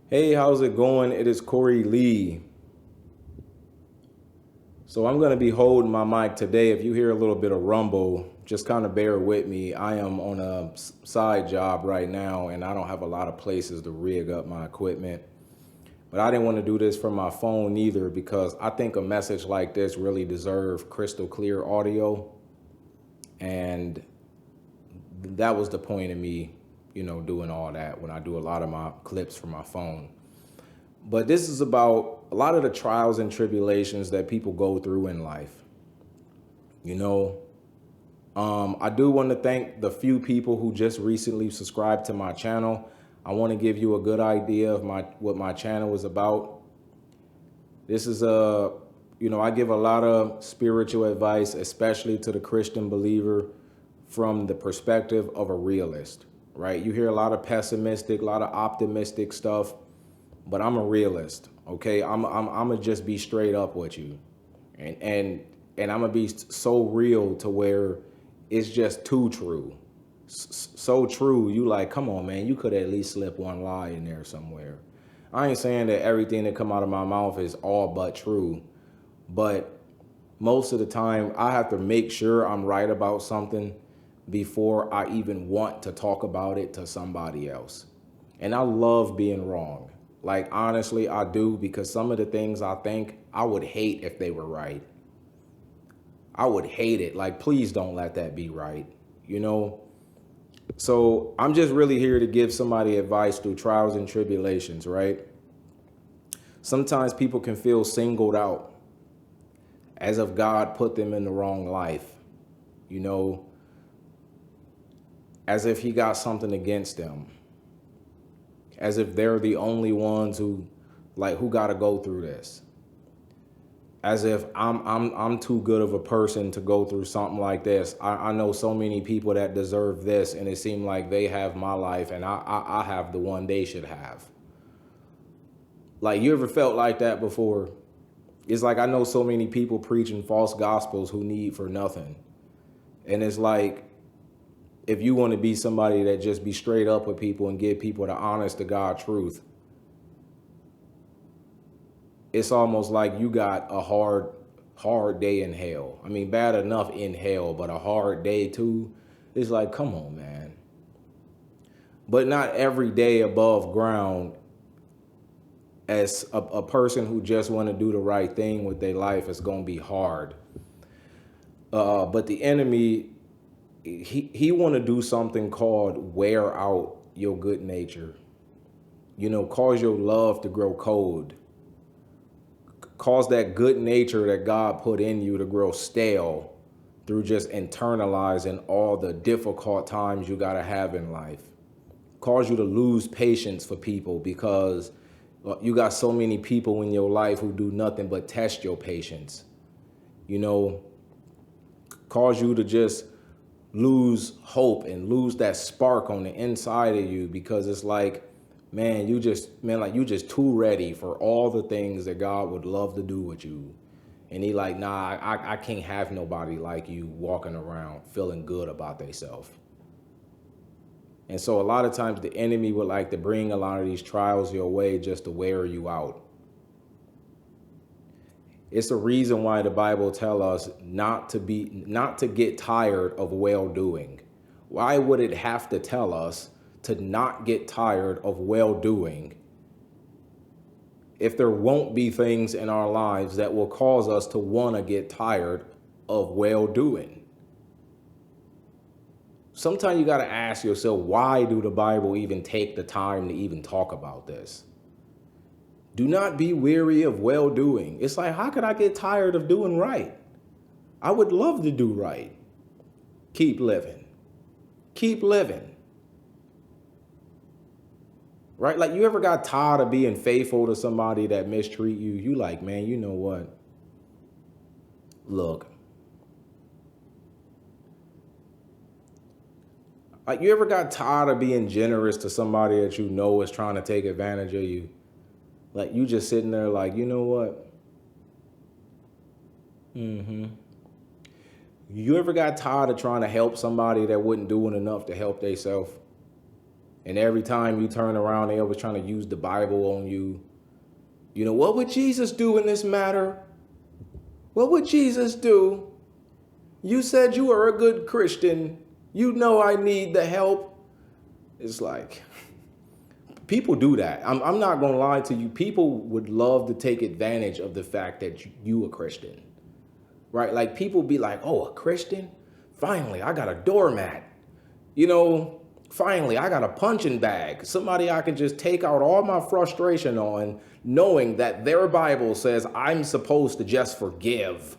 Hey, how's it going? It is Corey Lee. So I'm going to be holding my mic today. If you hear a little bit of rumble, just kind of bear with me. I am on a side job right now and I don't have a lot of places to rig up my equipment. But I didn't want to do this from my phone either because I think a message like this really deserves crystal clear audio. And that was the point of me, doing all that when I do a lot of my clips from my phone. But this is about a lot of the trials and tribulations that people go through in life. You know, I do want to thank the few people who just recently subscribed to my channel. I want to give you a good idea of what my channel is about. This is I give a lot of spiritual advice, especially to the Christian believer, from the perspective of a realist, right? You hear a lot of pessimistic, a lot of optimistic stuff, but I'm a realist. Okay, I'm gonna just be straight up with you, and I'm gonna be so real to where it's just too true, so true. You like, come on, man, you could at least slip one lie in there somewhere. I ain't saying that everything that come out of my mouth is all but true, but most of the time I have to make sure I'm right about something before I even want to talk about it to somebody else. And I love being wrong. Like, honestly, I do, because some of the things I think I would hate if they were right. I would hate it. Like, please don't let that be right, you know? So I'm just really here to give somebody advice through trials and tribulations, right? Sometimes people can feel singled out as if God put them in the wrong life, you know, as if he got something against them, as if they're the only ones who got to go through this, as if I'm too good of a person to go through something like this. I know so many people that deserve this, and it seemed like they have my life, and I have the one they should have. Like, you ever felt like that before? It's like I know so many people preaching false gospels who need for nothing. And it's like, if you want to be somebody that just be straight up with people and give people the honest to God truth, it's almost like you got a hard day in hell. I mean, bad enough in hell, but a hard day too. It's like, come on, man. But not every day above ground as a person who just want to do the right thing with their life is going to be hard. But the enemy, he want to do something called wear out your good nature. Cause your love to grow cold. Cause that good nature that God put in you to grow stale through just internalizing all the difficult times you got to have in life. Cause you to lose patience for people because you got so many people in your life who do nothing but test your patience. Cause you to just lose hope and lose that spark on the inside of you, because it's like, man, you just too ready for all the things that God would love to do with you. And he like, nah, I can't have nobody like you walking around feeling good about themselves. And so a lot of times the enemy would like to bring a lot of these trials your way just to wear you out. It's a reason why the Bible tells us not to get tired of well doing. Why would it have to tell us to not get tired of well doing if there won't be things in our lives that will cause us to want to get tired of well doing? Sometimes you got to ask yourself, why do the Bible even take the time to even talk about this? Do not be weary of well doing. It's like, how could I get tired of doing right? I would love to do right. Keep living. Keep living. Right? Like, you ever got tired of being faithful to somebody that mistreat you? You like, man, you know what? Look. Like, you ever got tired of being generous to somebody that you know is trying to take advantage of you? Like, you just sitting there like, you know what? You ever got tired of trying to help somebody that wasn't doing enough to help themselves? And every time you turn around, they always trying to use the Bible on you. You know, what would Jesus do in this matter? What would Jesus do? You said you were a good Christian. You know I need the help. It's like, people do that. I'm not going to lie to you. People would love to take advantage of the fact that you a Christian, right? Like people be like, oh, a Christian? Finally, I got a doormat. You know, finally, I got a punching bag. Somebody I can just take out all my frustration on, knowing that their Bible says I'm supposed to just forgive.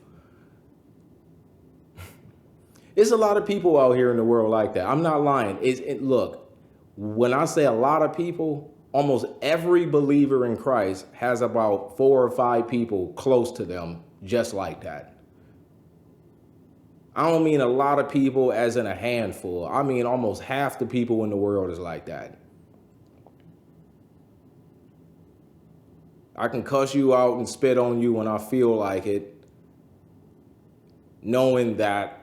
There's a lot of people out here in the world like that. I'm not lying. Look, when I say a lot of people, almost every believer in Christ has about 4 or 5 people close to them just like that. I don't mean a lot of people as in a handful. I mean almost half the people in the world is like that. I can cuss you out and spit on you when I feel like it, knowing that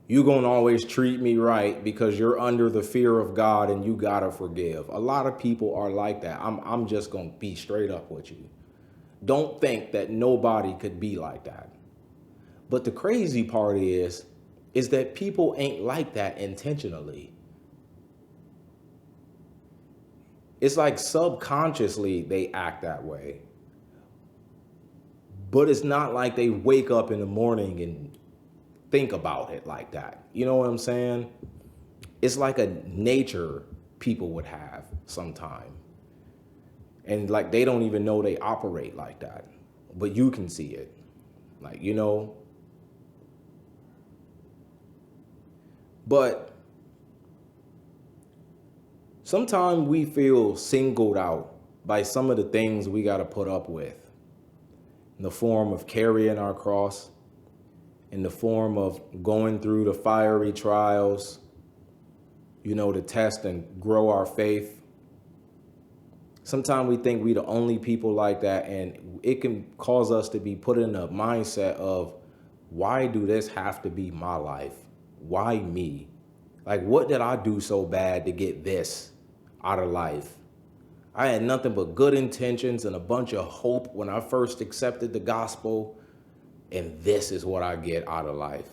you're going to always treat me right because you're under the fear of God and you got to forgive. A lot of people are like that. I'm just going to be straight up with you. Don't think that nobody could be like that. But the crazy part is that people ain't like that intentionally. It's like subconsciously they act that way. But it's not like they wake up in the morning and think about it like that. You know what I'm saying? It's like a nature people would have sometime. And like they don't even know they operate like that. But you can see it. Like, you know. But sometimes we feel singled out by some of the things we got to put up with in the form of carrying our cross, in the form of going through the fiery trials, you know, to test and grow our faith. Sometimes we think we the only people like that, and it can cause us to be put in a mindset of, why do this have to be my life? Why me? Like, what did I do so bad to get this out of life? I had nothing but good intentions and a bunch of hope when I first accepted the gospel. And this is what I get out of life.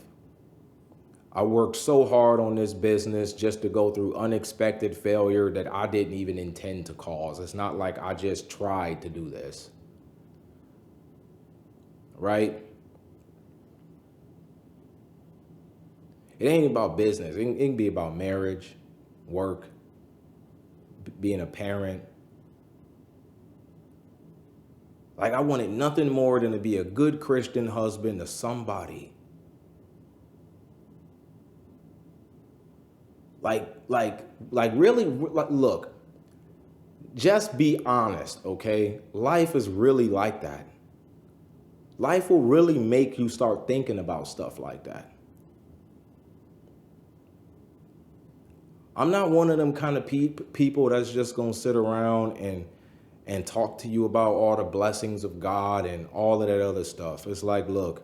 I worked so hard on this business just to go through unexpected failure that I didn't even intend to cause. It's not like I just tried to do this. Right? It ain't about business. It can be about marriage, work, being a parent. Like, I wanted nothing more than to be a good Christian husband to somebody. Like really, look, just be honest, okay? Life is really like that. Life will really make you start thinking about stuff like that. I'm not one of them kind of people that's just going to sit around and talk to you about all the blessings of God and all of that other stuff. It's like, look,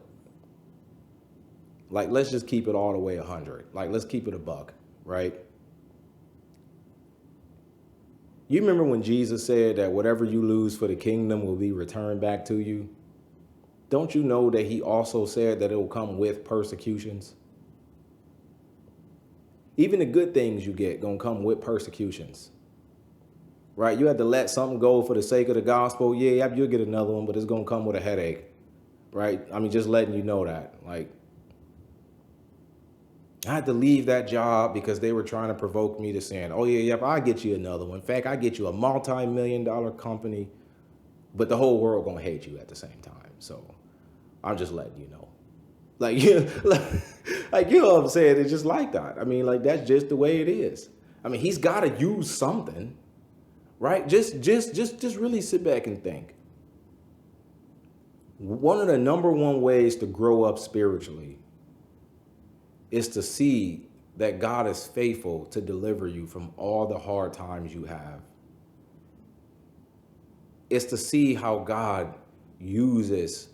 like, let's just keep it all the way 100. Like, let's keep it a buck, right? You remember when Jesus said that whatever you lose for the kingdom will be returned back to you? Don't you know that he also said that it will come with persecutions? Even the good things you get gonna come with persecutions. Right? You have to let something go for the sake of the gospel. Yeah, you'll get another one, but it's going to come with a headache. Right? I mean, just letting you know that. Like, I had to leave that job because they were trying to provoke me to saying, oh, yeah, I'll get you another one. In fact, I get you a multi-million-dollar company, but the whole world going to hate you at the same time. So I'm just letting you know. Like, yeah, like, you know what I'm saying? It's just like that. I mean, like, that's just the way it is. I mean, he's got to use something. Right? Just really sit back and think. One of the number one ways to grow up spiritually is to see that God is faithful to deliver you from all the hard times you have. It's to see how God uses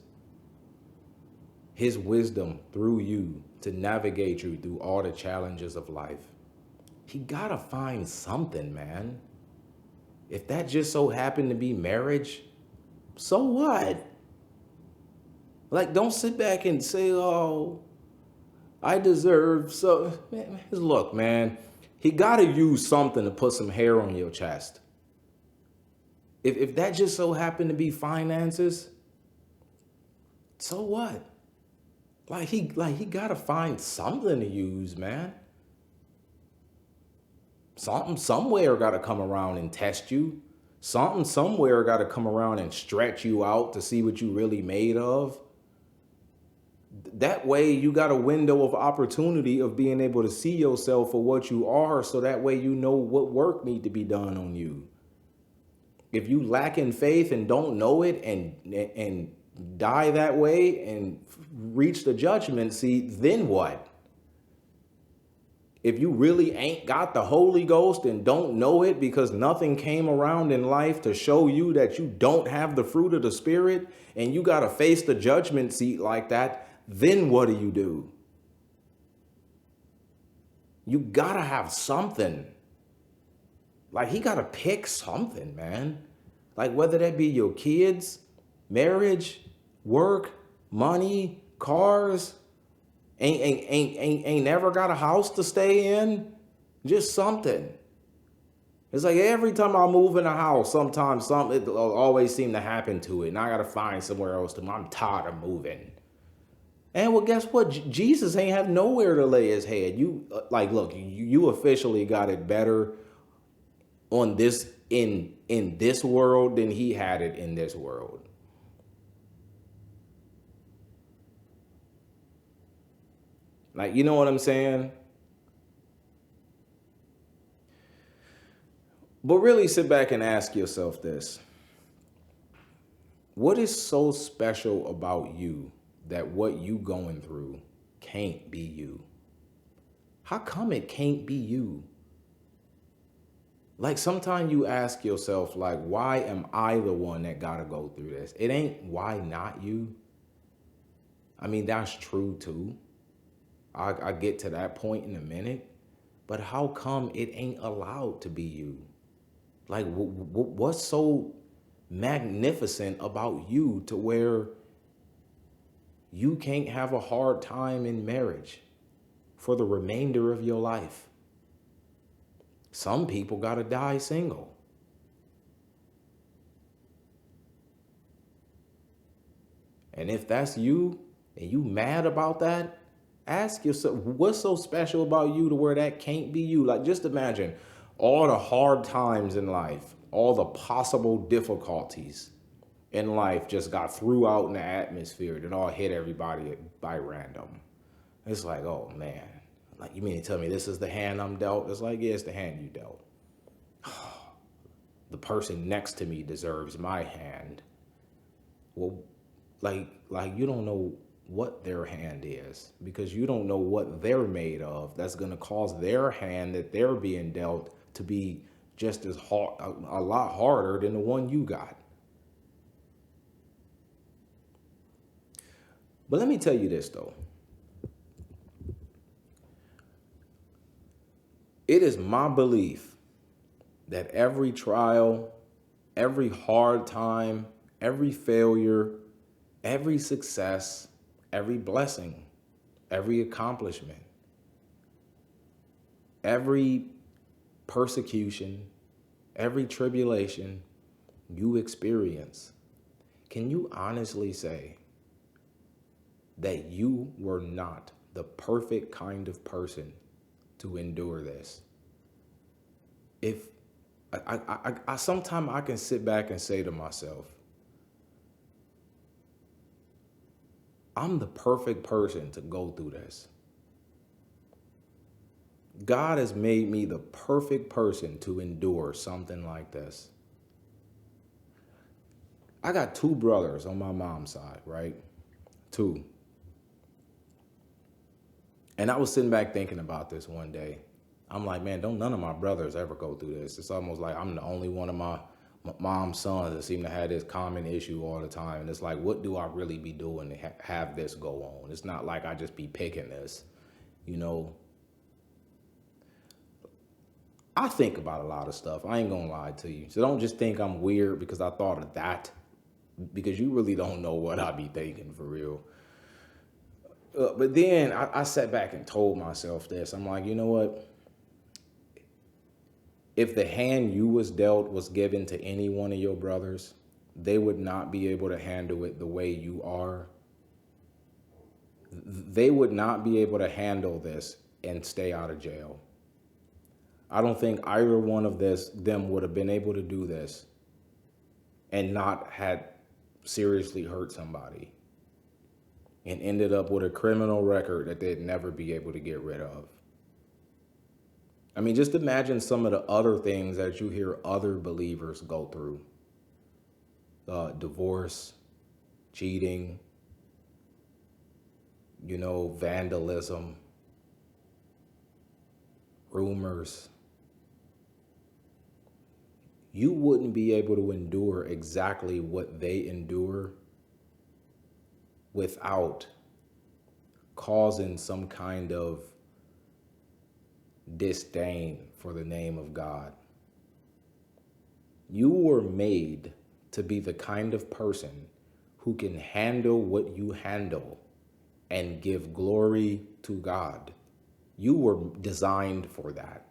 his wisdom through you to navigate you through all the challenges of life. he gotta find something, man. If that just so happened to be marriage, so what? Like, don't sit back and say, oh, I deserve so. Man, look, man, he gotta use something to put some hair on your chest. If that just so happened to be finances, so what? He gotta find something to use, man. Something somewhere gotta come around and test you. Something somewhere gotta come around and stretch you out to see what you really made of. That way you got a window of opportunity of being able to see yourself for what you are, so that way you know what work need to be done on you. If you lack in faith and don't know it and die that way and reach the judgment seat, then what? If you really ain't got the Holy Ghost and don't know it because nothing came around in life to show you that you don't have the fruit of the Spirit, and you got to face the judgment seat like that, then what do? You got to have something. Like, he got to pick something, man. Like, whether that be your kids, marriage, work, money, cars, ain't never got a house to stay in, just something. It's like every time I move in a house, sometimes something it always seem to happen to it, and I gotta find somewhere else to. I'm tired of moving. And well, guess what? Jesus ain't have nowhere to lay his head. You look, you officially got it better on this in this world than he had it in this world. Like, you know what I'm saying? But really sit back and ask yourself this. What is so special about you that what you going through can't be you? How come it can't be you? Like, sometimes you ask yourself, like, why am I the one that gotta go through this? It ain't why not you. I mean, that's true too. I get to that point in a minute. But how come it ain't allowed to be you? Like, what's so magnificent about you to where you can't have a hard time in marriage for the remainder of your life? Some people gotta die single. And if that's you and you mad about that, ask yourself, what's so special about you to where that can't be you? Like, just imagine all the hard times in life, all the possible difficulties in life just got threw out in the atmosphere and all hit everybody by random. It's like, oh man, like, you mean to tell me this is the hand I'm dealt? It's like, yeah, it's the hand you dealt. The person next to me deserves my hand. Well, like you don't know what their hand is, because you don't know what they're made of. That's going to cause their hand that they're being dealt to be just as hard, a lot harder than the one you got. But let me tell you this though. It is my belief that every trial, every hard time, every failure, every success, every blessing, every accomplishment, every persecution, every tribulation you experience, can you honestly say that you were not the perfect kind of person to endure this? If I sometimes I can sit back and say to myself, I'm the perfect person to go through this. God has made me the perfect person to endure something like this. I got two brothers on my mom's side, right? Two. And I was sitting back thinking about this one day. I'm like, man, don't none of my brothers ever go through this. It's almost like I'm the only one of my mom's sons that seem to have this common issue all the time. And it's like, what do I really be doing to have this go on? It's not like I just be picking this, you know. I think about a lot of stuff. I ain't gonna lie to you. So don't just think I'm weird because I thought of that, because you really don't know what I be thinking for real. But then I sat back and told myself this. I'm like, you know what? If the hand you was dealt was given to any one of your brothers, they would not be able to handle it the way you are. They would not be able to handle this and stay out of jail. I don't think either one of them would have been able to do this and not had seriously hurt somebody and ended up with a criminal record that they'd never be able to get rid of. I mean, just imagine some of the other things that you hear other believers go through. Divorce, cheating, vandalism, rumors. You wouldn't be able to endure exactly what they endure without causing some kind of disdain for the name of God. You were made to be the kind of person who can handle what you handle and give glory to God. You were designed for that.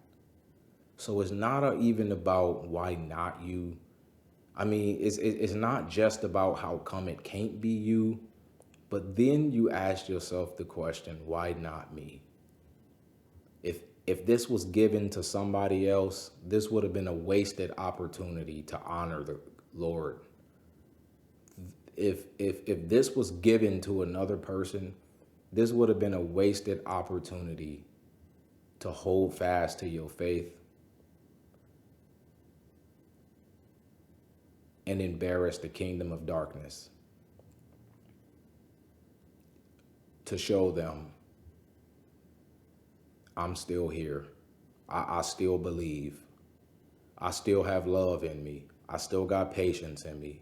So it's not even about why not you. I mean, it's not just about how come it can't be you, but then you ask yourself the question, why not me? If this was given to somebody else, this would have been a wasted opportunity to honor the Lord. If this was given to another person, this would have been a wasted opportunity to hold fast to your faith and embarrass the kingdom of darkness, to show them I'm still here. I still believe. I still have love in me. I still got patience in me.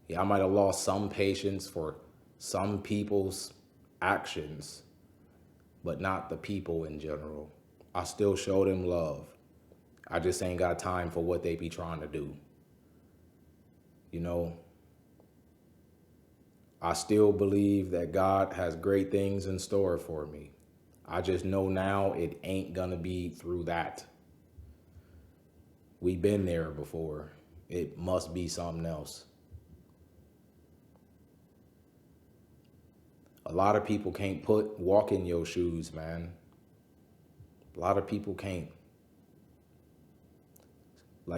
Yeah, I might have lost some patience for some people's actions, but not the people in general. I still show them love. I just ain't got time for what they be trying to do. I still believe that God has great things in store for me. I just know now it ain't gonna be through that. We've been there before. It must be something else. A lot of people can't walk in your shoes, man. A lot of people can't.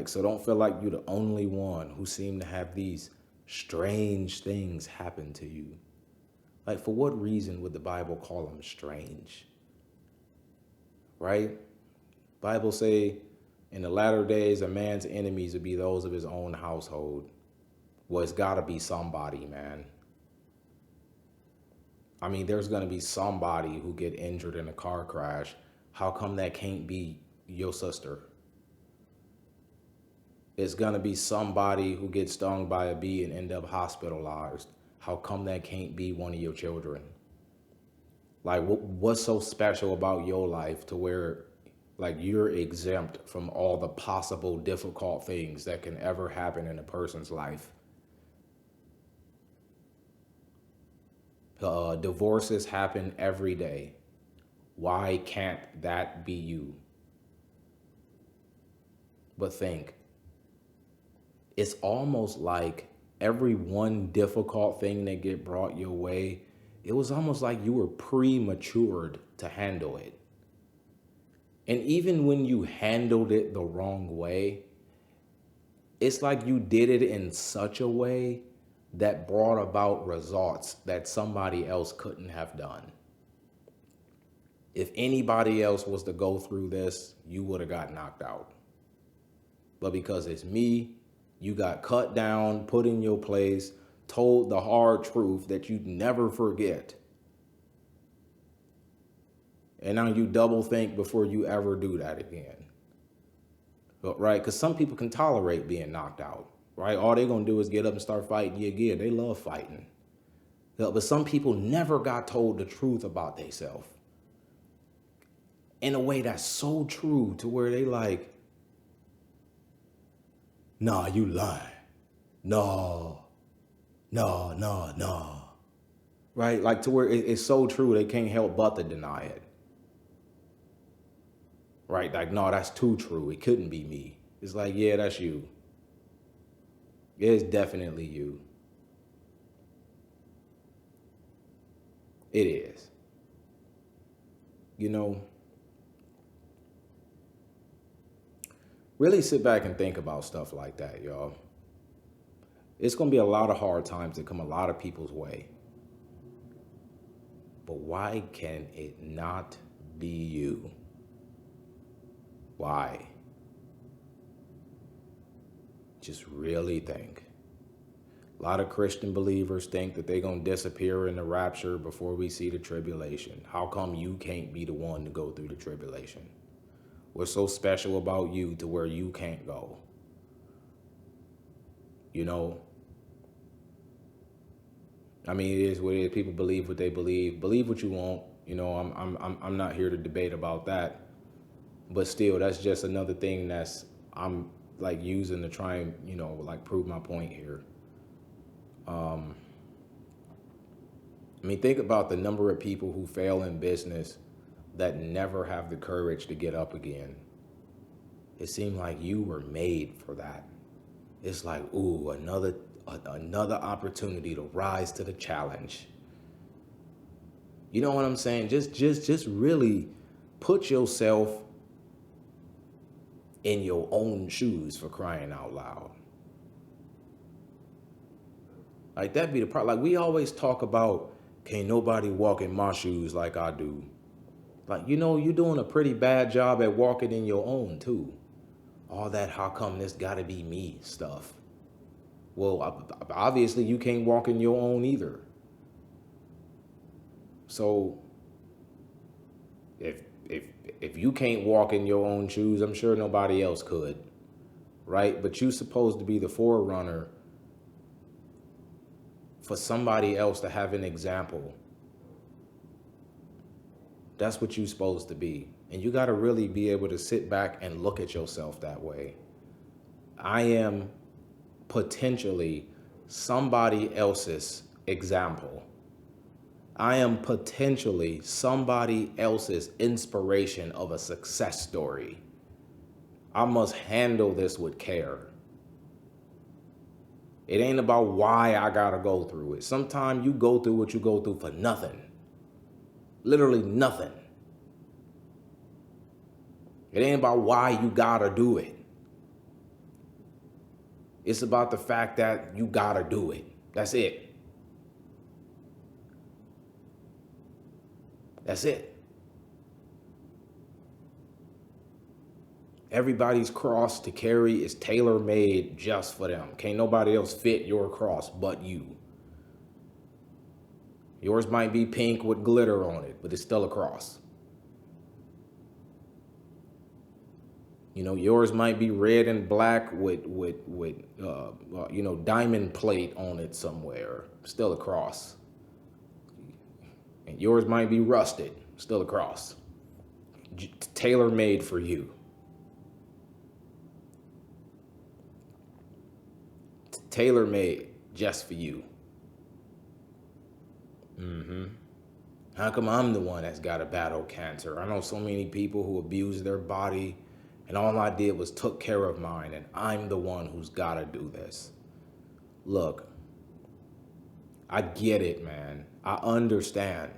So don't feel like you're the only one who seem to have these strange things happen to you. For what reason would the Bible call them strange? Right? Bible say in the latter days, a man's enemies would be those of his own household. Well, it's gotta be somebody, man. I mean, there's gonna be somebody who get injured in a car crash. How come that can't be your sister? It's gonna be somebody who gets stung by a bee and end up hospitalized. How come that can't be one of your children? What's so special about your life to where you're exempt from all the possible difficult things that can ever happen in a person's life? Divorces happen every day. Why can't that be you? But think, it's almost like every one difficult thing that get brought your way, it was almost like you were prematured to handle it. And even when you handled it the wrong way, it's like you did it in such a way that brought about results that somebody else couldn't have done. If anybody else was to go through this, you would have got knocked out. But because it's me, you got cut down, put in your place, told the hard truth that you'd never forget. And now you double think before you ever do that again. Right? Because some people can tolerate being knocked out. Right? All they're going to do is get up and start fighting you again. They love fighting. But some people never got told the truth about themselves in a way that's so true to where they Nah, you lying. No, no, no, no. Right? Like to where it's so true they can't help but to deny it. Right? Like, no, that's too true. It couldn't be me. It's like, yeah, that's you. It's definitely you. It is. You know, really sit back and think about stuff like that, y'all. It's going to be a lot of hard times that come a lot of people's way. But why can it not be you? Why? Just really think. A lot of Christian believers think that they're going to disappear in the rapture before we see the tribulation. How come you can't be the one to go through the tribulation? What's so special about you to where you can't go? You know? I mean, it is what it is. People believe what they believe. Believe what you want. You know, I'm not here to debate about that. But still, that's just another thing that's I'm like using to try and, you know, like prove my point here. I mean, think about the number of people who fail in business that never have the courage to get up again. It seemed like you were made for that. It's like, ooh, another opportunity to rise to the challenge. You know what I'm saying? Just really put yourself in your own shoes, for crying out loud. Like that'd be the problem. Like we always talk about, can't nobody walk in my shoes like I do. Like, you know, you're doing a pretty bad job at walking in your own too. All that, how come this gotta be me stuff. Well, obviously you can't walk in your own either. So if you can't walk in your own shoes, I'm sure nobody else could, right? But you're supposed to be the forerunner for somebody else to have an example. That's what you're supposed to be. And you got to really be able to sit back and look at yourself that way. I am potentially somebody else's example. I am potentially somebody else's inspiration of a success story. I must handle this with care. It ain't about why I gotta go through it. Sometimes you go through what you go through for nothing. Literally nothing. It ain't about why you gotta do it. It's about the fact that you gotta do it. That's it. That's it. Everybody's cross to carry is tailor-made just for them. Can't nobody else fit your cross but you. Yours might be pink with glitter on it, but it's still a cross. You know, yours might be red and black with diamond plate on it somewhere. Still a cross. And yours might be rusted. Still a cross. Tailor-made for you. Tailor-made just for you. How come I'm the one that's got to battle cancer? I know so many people who abuse their body, and all I did was took care of mine, and I'm the one who's got to do this. Look, I get it, man. I understand.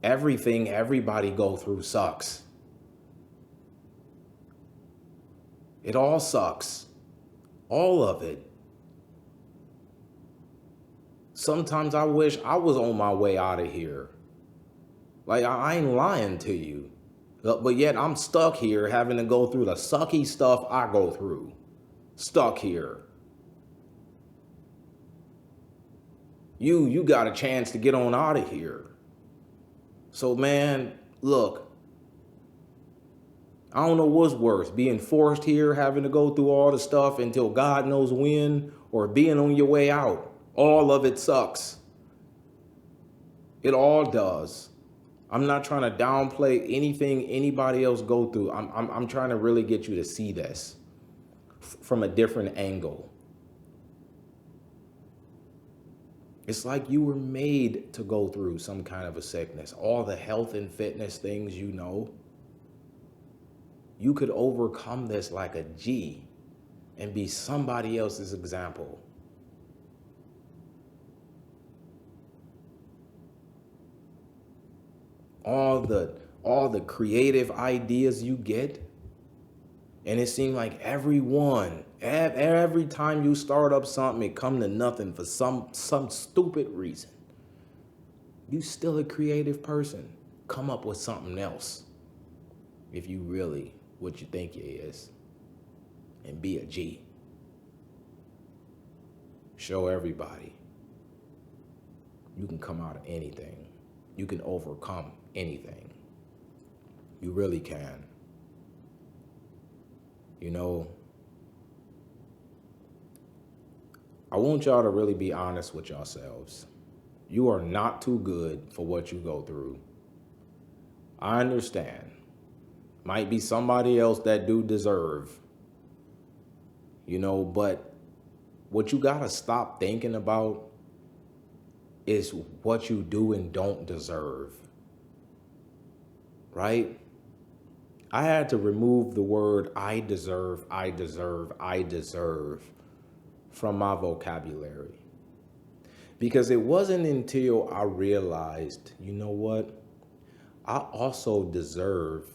Everything everybody go through sucks. It all sucks. All of it. Sometimes I wish I was on my way out of here. Like, I ain't lying to you. But yet I'm stuck here having to go through the sucky stuff I go through. Stuck here. You got a chance to get on out of here. So, man, look. I don't know what's worse, being forced here, having to go through all the stuff until God knows when, or being on your way out. All of it sucks. It all does. I'm not trying to downplay anything anybody else go through. I'm trying to really get you to see this. from a different angle. It's like you were made to go through some kind of a sickness. All the health and fitness things you know, you could overcome this like a G and be somebody else's example. All the creative ideas you get, and it seems like every time you start up something, it come to nothing for some stupid reason. You still a creative person. Come up with something else if you really what you think it is, and be a G. Show everybody you can come out of anything. You can overcome anything. You really can. You know, I want y'all to really be honest with yourselves. You are not too good for what you go through. I understand. Might be somebody else that do deserve, you know, but what you gotta stop thinking about is what you do and don't deserve, right? I had to remove the word I deserve from my vocabulary. Because it wasn't until I realized, you know what? I also deserve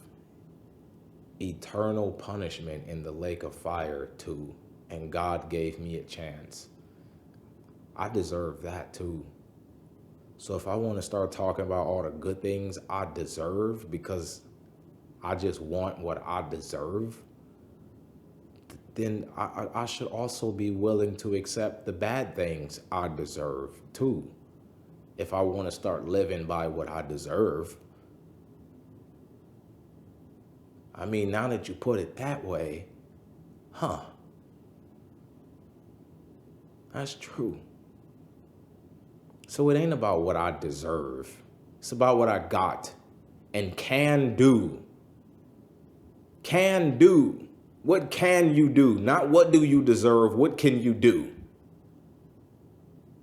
eternal punishment in the lake of fire too. And God gave me a chance. I deserve that too. So if I want to start talking about all the good things I deserve because I just want what I deserve, then I should also be willing to accept the bad things I deserve too. If I want to start living by what I deserve. I mean, now that you put it that way, that's true. So it ain't about what I deserve. It's about what I got and can do. Can do. What can you do? Not what do you deserve, what can you do?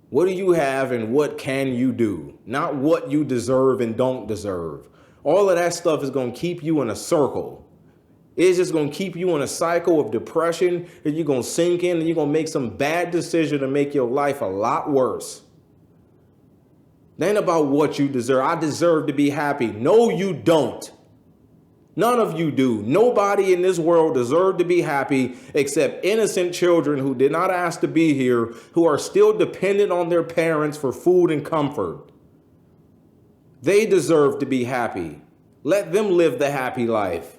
What do you have and what can you do? Not what you deserve and don't deserve. All of that stuff is going to keep you in a circle. It's just going to keep you in a cycle of depression, and you're going to sink in and you're going to make some bad decision to make your life a lot worse. It ain't about what you deserve. I deserve to be happy. No, you don't. None of you do. Nobody in this world deserves to be happy except innocent children who did not ask to be here, who are still dependent on their parents for food and comfort. They deserve to be happy. Let them live the happy life.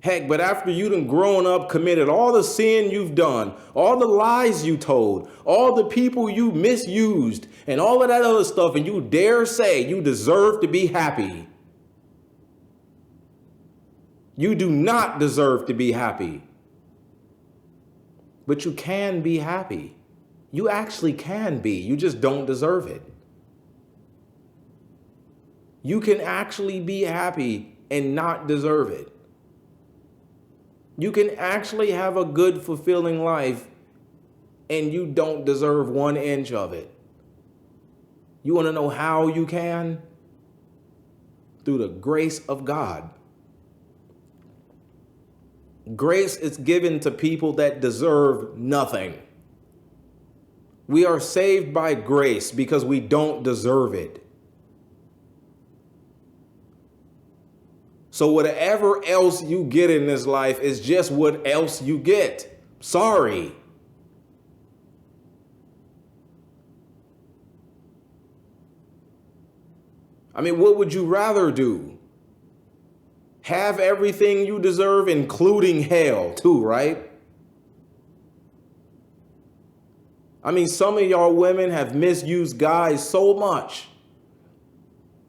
Heck, but after you done grown up, committed all the sin you've done, all the lies you told, all the people you misused, and all of that other stuff, and you dare say you deserve to be happy. You do not deserve to be happy. But you can be happy. You actually can be. You just don't deserve it. You can actually be happy and not deserve it. You can actually have a good, fulfilling life and you don't deserve 1 inch of it. You want to know how you can? Through the grace of God. Grace is given to people that deserve nothing. We are saved by grace because we don't deserve it. So whatever else you get in this life is just what else you get. Sorry. I mean, what would you rather do? Have everything you deserve, including hell, too, right? I mean, some of y'all women have misused guys so much.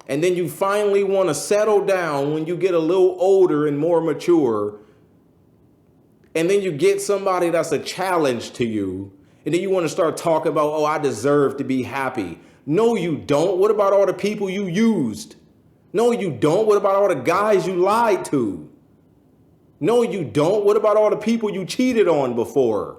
And then you finally want to settle down when you get a little older and more mature. And then you get somebody that's a challenge to you. And then you want to start talking about, oh, I deserve to be happy. No, you don't. What about all the people you used? No, you don't. What about all the guys you lied to? No, you don't. What about all the people you cheated on before?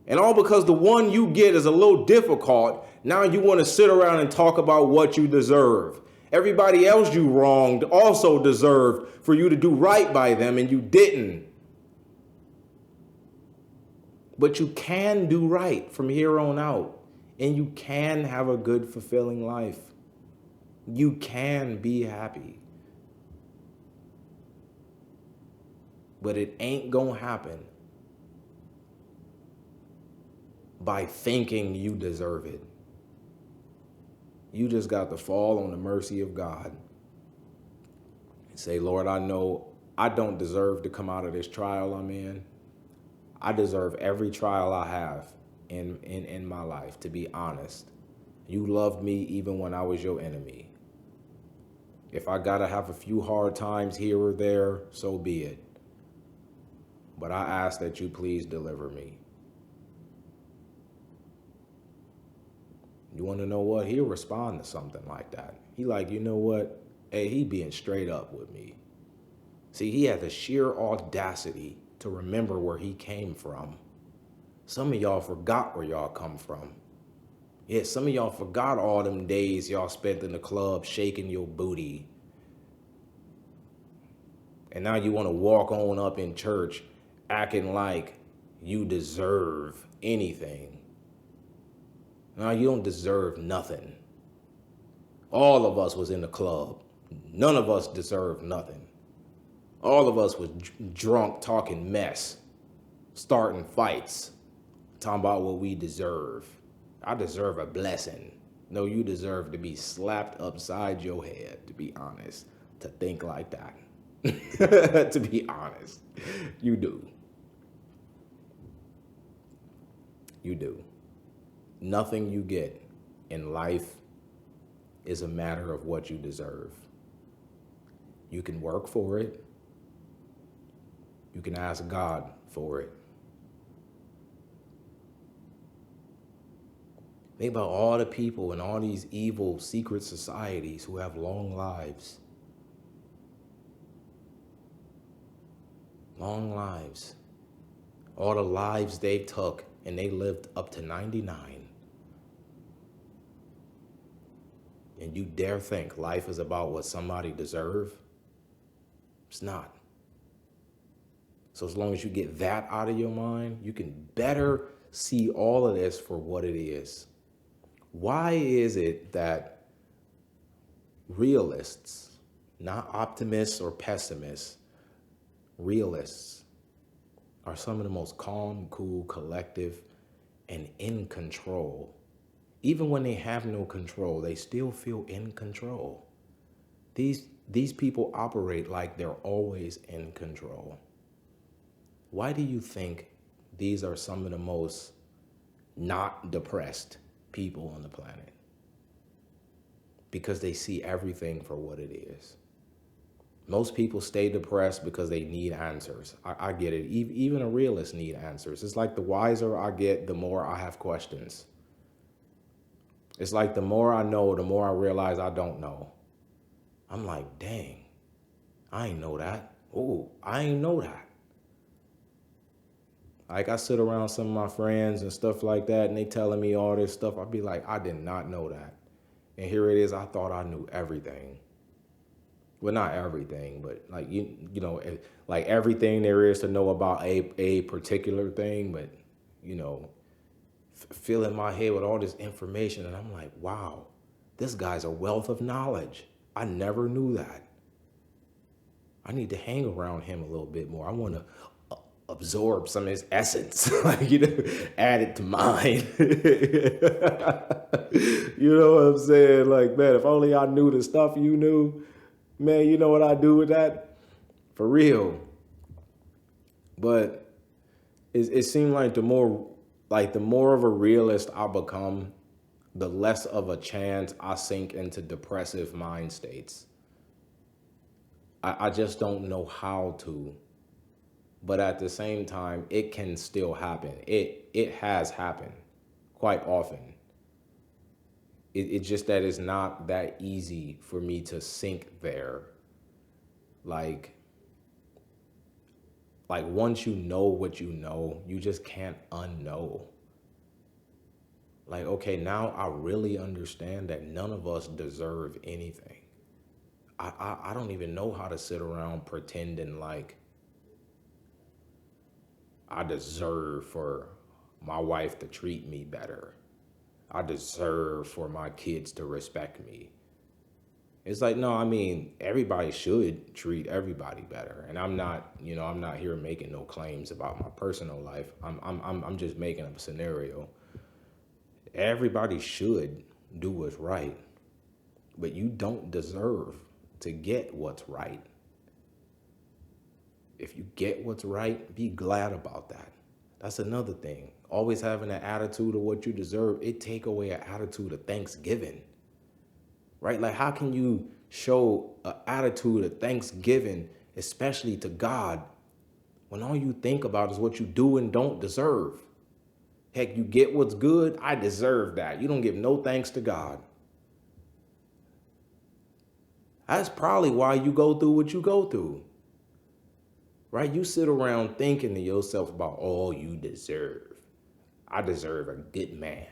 And all because the one you get is a little difficult, now you want to sit around and talk about what you deserve. Everybody else you wronged also deserved for you to do right by them, and you didn't. But you can do right from here on out, and you can have a good, fulfilling life. You can be happy. But it ain't gonna happen by thinking you deserve it. You just got to fall on the mercy of God and say, Lord, I know I don't deserve to come out of this trial I'm in. I deserve every trial I have in my life, to be honest. You loved me even when I was your enemy. If I gotta have a few hard times here or there, so be it. But I ask that you please deliver me. You want to know what? He'll respond to something like that. He like, you know what? Hey, he being straight up with me. See, he had the sheer audacity to remember where he came from. Some of y'all forgot where y'all come from. Yeah, some of y'all forgot all them days y'all spent in the club shaking your booty. And now you want to walk on up in church acting like you deserve anything. No, you don't deserve nothing. All of us was in the club. None of us deserved nothing. All of us was drunk, talking mess, starting fights, talking about what we deserve. I deserve a blessing. No, you deserve to be slapped upside your head, to be honest, to think like that. To be honest, you do. You do. Nothing you get in life is a matter of what you deserve. You can work for it. You can ask God for it. Think about all the people in all these evil secret societies who have long lives. Long lives. All the lives they took, and they lived up to 99. And you dare think life is about what somebody deserves? It's not. So as long as you get that out of your mind, you can better see all of this for what it is. Why is it that realists, not optimists or pessimists, realists are some of the most calm, cool, collective, and in control? Even when they have no control, they still feel in control. These people operate like they're always in control. Why do you think these are some of the most not depressed people on the planet? Because they see everything for what it is. Most people stay depressed because they need answers. I get it. Even a realist need answers. It's like the wiser I get, the more I have questions. It's like the more I know, the more I realize I don't know. I'm like, dang, I ain't know that. Oh, I ain't know that. Like I sit around some of my friends and stuff like that, and they telling me all this stuff. I'd be like, I did not know that. And here it is. I thought I knew everything. Well, not everything, but like, you know, like everything there is to know about a particular thing, but, you know, filling my head with all this information. And I'm like, wow, this guy's a wealth of knowledge. I never knew that. I need to hang around him a little bit more. I want to absorb some of his essence, like, you know, add it to mine. You know what I'm saying? Like, man, if only I knew the stuff you knew, man, you know what I do with that? For real. But it seemed like the more of a realist I become, the less of a chance I sink into depressive mind states. I just don't know how to. But at the same time, it can still happen. It has happened quite often. It's just that it's not that easy for me to sink there. Like, Like once you know what you know, you just can't unknow. Like, okay, now I really understand that none of us deserve anything. I don't even know how to sit around pretending like I deserve for my wife to treat me better. I deserve for my kids to respect me. It's like, no, I mean, everybody should treat everybody better. And I'm not here making no claims about my personal life. I'm just making a scenario. Everybody should do what's right, but you don't deserve to get what's right. If you get what's right, be glad about that. That's another thing. Always having an attitude of what you deserve, it take away an attitude of thanksgiving, right? Like how can you show an attitude of thanksgiving, especially to God, when all you think about is what you do and don't deserve? Heck, you get what's good, I deserve that. You don't give no thanks to God. That's probably why you go through what you go through. Right? You sit around thinking to yourself about all you deserve. I deserve a good man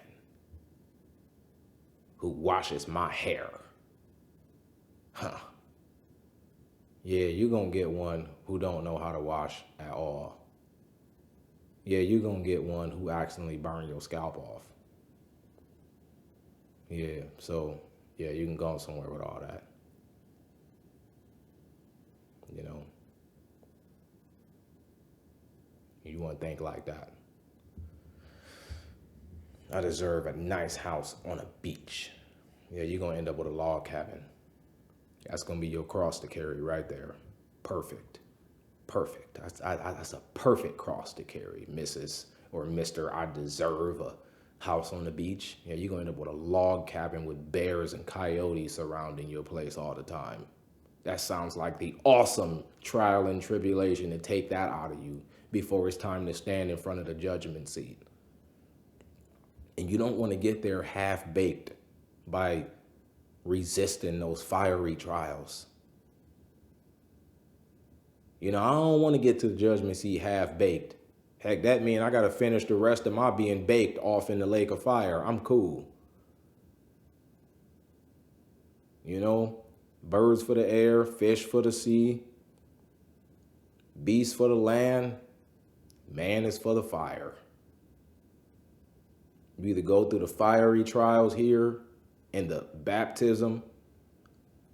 who washes my hair. Huh. Yeah, you're going to get one who don't know how to wash at all. Yeah, you're going to get one who accidentally burn your scalp off. Yeah, so, yeah, you can go somewhere with all that. You know? You want to think like that. I deserve a nice house on a beach. Yeah, you're going to end up with a log cabin. That's going to be your cross to carry right there. Perfect. Perfect. That's a perfect cross to carry, Mrs. or Mr. I deserve a house on the beach. Yeah, you're going to end up with a log cabin with bears and coyotes surrounding your place all the time. That sounds like the awesome trial and tribulation to take that out of you before it's time to stand in front of the judgment seat. And you don't want to get there half-baked by resisting those fiery trials. You know, I don't want to get to the judgment seat half-baked. Heck, that means I got to finish the rest of my being baked off in the lake of fire. I'm cool. You know, birds for the air, fish for the sea, beasts for the land, man is for the fire. You either go through the fiery trials here in the baptism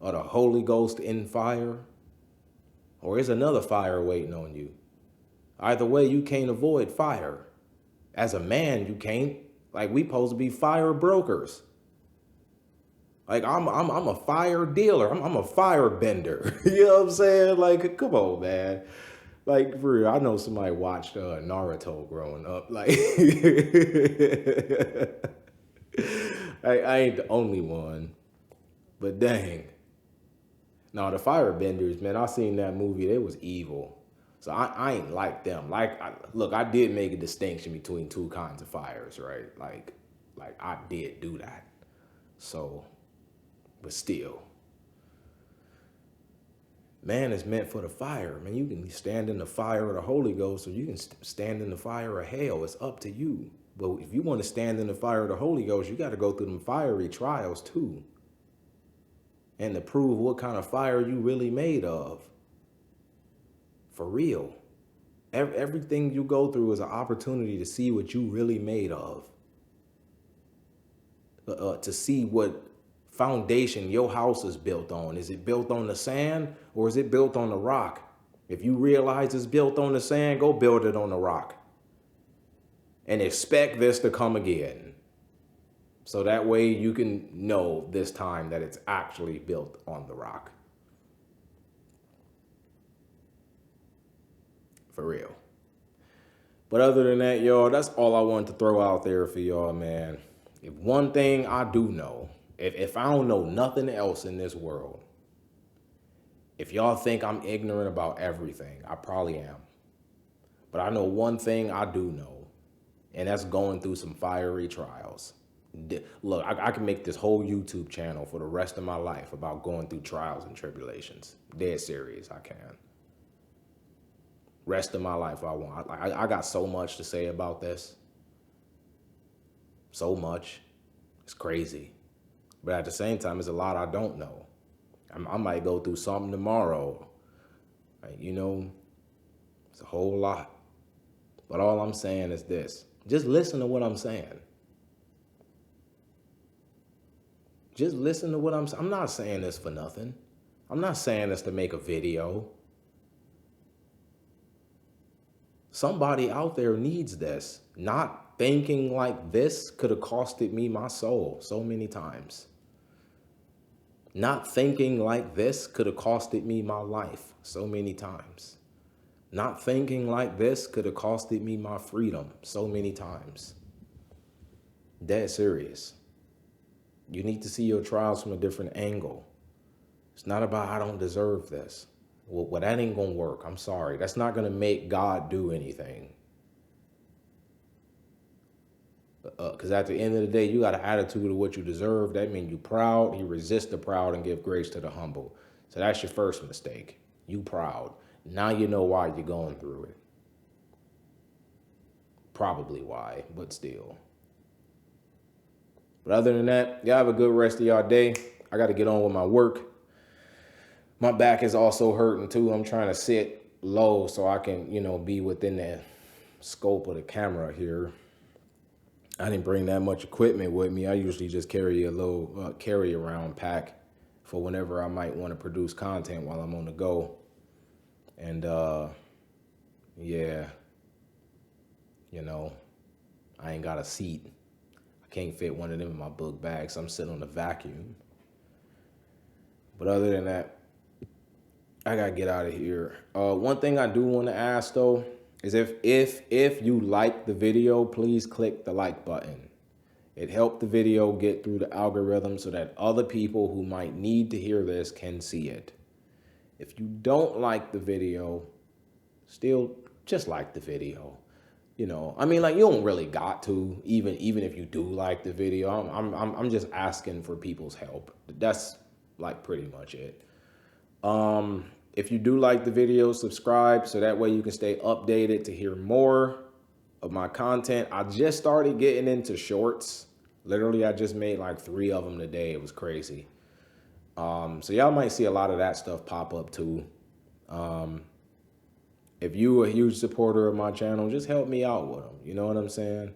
of the Holy Ghost in fire, or is another fire waiting on you. Either way, you can't avoid fire. As a man, you can't. Like, we supposed to be fire brokers. Like, I'm a fire dealer. I'm a fire bender. You know what I'm saying? Like, come on, man. Like, for real, I know somebody watched Naruto growing up. Like, I ain't the only one. But dang. No, the firebenders, man, I seen that movie. They was evil. So I ain't like them. Look, I did make a distinction between two kinds of fires, right? Like I did do that. So, but still. Man is meant for the fire. Man, you can stand in the fire of the Holy Ghost, or you can stand in the fire of hell. It's up to you. But if you want to stand in the fire of the Holy Ghost, you got to go through them fiery trials too. And to prove what kind of fire you really made of. For real. Everything you go through is an opportunity to see what you really made of. To see what foundation your house is built on. Is it built on the sand or is it built on the rock? If you realize it's built on the sand, go build it on the rock. And expect this to come again. So that way you can know this time that it's actually built on the rock. For real. But other than that, y'all, that's all I wanted to throw out there for y'all, man. If one thing I do know, if I don't know nothing else in this world, if y'all think I'm ignorant about everything, I probably am. But I know one thing I do know, and that's going through some fiery trials. Look, I can make this whole YouTube channel for the rest of my life about going through trials and tribulations. Dead serious, I can. Rest of my life, I want. I got so much to say about this. So much. It's crazy. But at the same time, there's a lot I don't know. I might go through something tomorrow. Like, it's a whole lot. But all I'm saying is this. Just listen to what I'm saying. Just listen to what I'm saying. I'm not saying this for nothing. I'm not saying this to make a video. Somebody out there needs this. Not thinking like this could have costed me my soul so many times. Not thinking like this could have costed me my life so many times. Not thinking like this could have costed me my freedom so many times. Dead serious. You need to see your trials from a different angle. It's not about I don't deserve this. Well, that ain't gonna work. I'm sorry. That's not gonna make God do anything. Because at the end of the day, you got an attitude of what you deserve. That means you proud. You resist the proud and give grace to the humble. So that's your first mistake. You proud. Now you know why you're going through it. Probably why, but still. But other than that, y'all have a good rest of y'all day. I got to get on with my work. My back is also hurting too. I'm trying to sit low so I can, be within the scope of the camera here. I didn't bring that much equipment with me. I usually just carry a little carry-around pack for whenever I might want to produce content while I'm on the go. And yeah, I ain't got a seat. I can't fit one of them in my book bag, so I'm sitting on the vacuum. But other than that, I gotta get out of here. One thing I do want to ask though is if you like the video, please click the like button. It helped the video get through the algorithm so that other people who might need to hear this can see it. If you don't like the video, still just like the video. You don't really got to, even if you do like the video. I'm just asking for people's help. That's like pretty much it. If you do like the video, subscribe so that way you can stay updated to hear more of my content. I just started getting into shorts. Literally, I just made like 3 of them today. It was crazy. So y'all might see a lot of that stuff pop up too. If you a huge supporter of my channel, just help me out with them. You know what I'm saying?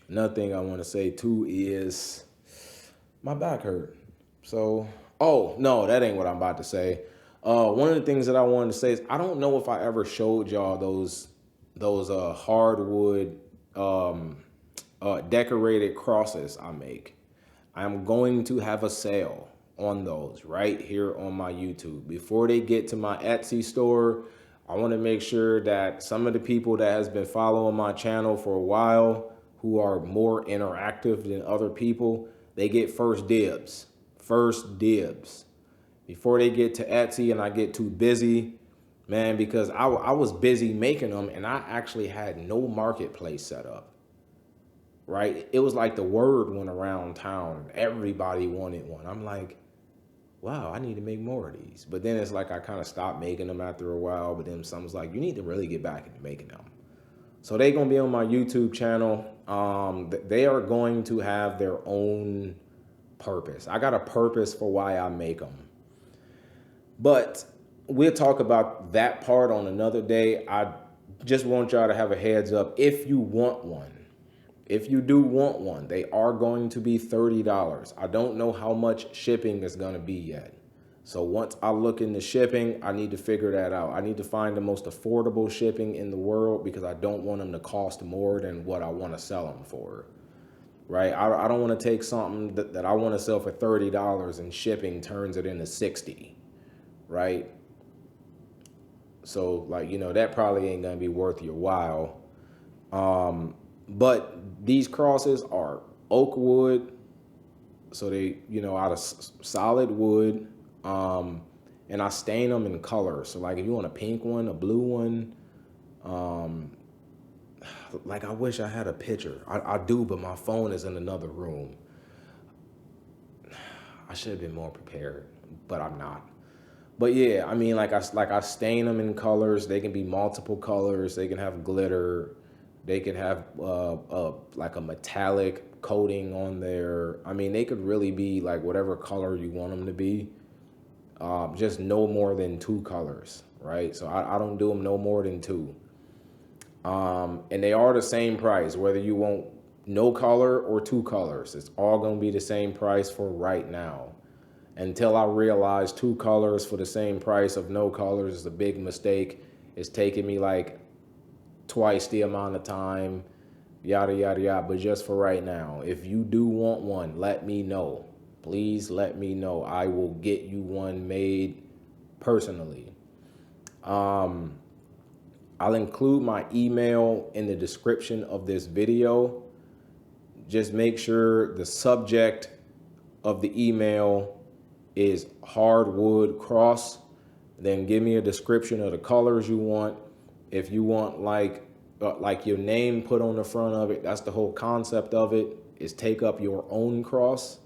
Another thing I want to say too is my back hurt. So, oh, no, that ain't what I'm about to say. One of the things that I wanted to say is I don't know if I ever showed y'all those hardwood decorated crosses I make. I'm going to have a sale on those right here on my YouTube. Before they get to my Etsy store, I want to make sure that some of the people that has been following my channel for a while, who are more interactive than other people, they get first dibs. First dibs. Before they get to Etsy and I get too busy, man, because I was busy making them and I actually had no marketplace set up. Right? It was like the word went around town. Everybody wanted one. I'm like, wow, I need to make more of these. But then it's like I kind of stopped making them after a while. But then someone's like, you need to really get back into making them. So they're going to be on my YouTube channel. They are going to have their own purpose. I got a purpose for why I make them. But we'll talk about that part on another day. I just want y'all to have a heads up if you want one. If you do want one, they are going to be $30. I don't know how much shipping is going to be yet. So once I look into shipping, I need to figure that out. I need to find the most affordable shipping in the world because I don't want them to cost more than what I want to sell them for. Right? I don't want to take something that I want to sell for $30 and shipping turns it into $60. Right? So that probably ain't going to be worth your while. But these crosses are oak wood, so they, out of solid wood, and I stain them in color. So like if you want a pink one, a blue one, like I wish I had a picture. I do, but my phone is in another room. I should have been more prepared, but I'm not. But yeah, I mean, like I stain them in colors. They can be multiple colors. They can have glitter. They can have like a metallic coating on there. I mean, they could really be like whatever color you want them to be. Just no more than two colors, right? So I don't do them no more than two. And they are the same price, whether you want no color or two colors. It's all gonna be the same price for right now. Until I realize two colors for the same price of no colors is a big mistake. It's taking me like twice the amount of time, yada, yada, yada. But just for right now, if you do want one, let me know. Please let me know. I will get you one made personally. I'll include my email in the description of this video. Just make sure the subject of the email is hardwood cross. Then give me a description of the colors you want. If you want like your name put on the front of it, that's the whole concept of it, is take up your own cross.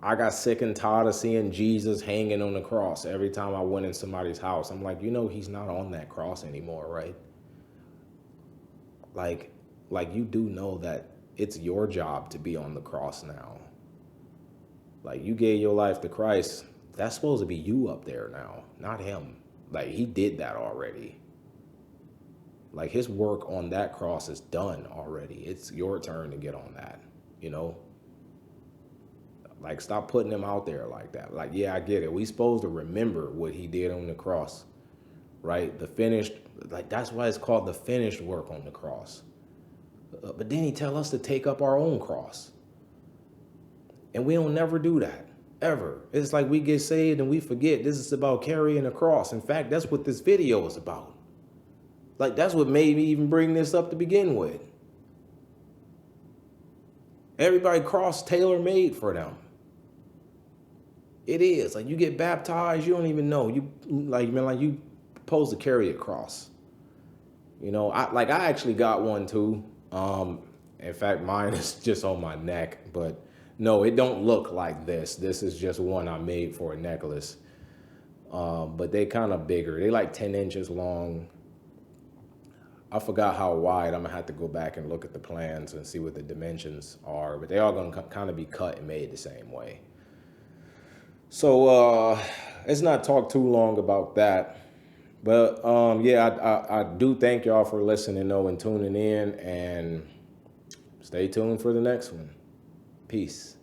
I got sick and tired of seeing Jesus hanging on the cross every time I went in somebody's house. I'm like, he's not on that cross anymore, right? Like you do know that it's your job to be on the cross now. Like, you gave your life to Christ. That's supposed to be you up there now, not him. Like, he did that already. Like, his work on that cross is done already. It's your turn to get on that, Like, stop putting him out there like that. Like, yeah, I get it. We supposed to remember what he did on the cross, right? The finished, like, that's why it's called the finished work on the cross. But then he tell us to take up our own cross. And we don't never do that, ever. It's like we get saved and we forget this is about carrying a cross. In fact, that's what this video is about. Like, that's what made me even bring this up to begin with. Everybody cross tailor-made for them. It is. Like, you get baptized, you don't even know. You supposed to carry a cross. I actually got one too. In fact, mine is just on my neck, but no, it don't look like this. This is just one I made for a necklace. But they kind of bigger. They like 10 inches long. I forgot how wide. I'm gonna have to go back and look at the plans and see what the dimensions are, but they are gonna kind of be cut and made the same way. So let's not talk too long about that. But yeah, I do thank y'all for listening though and tuning in, and stay tuned for the next one. Peace.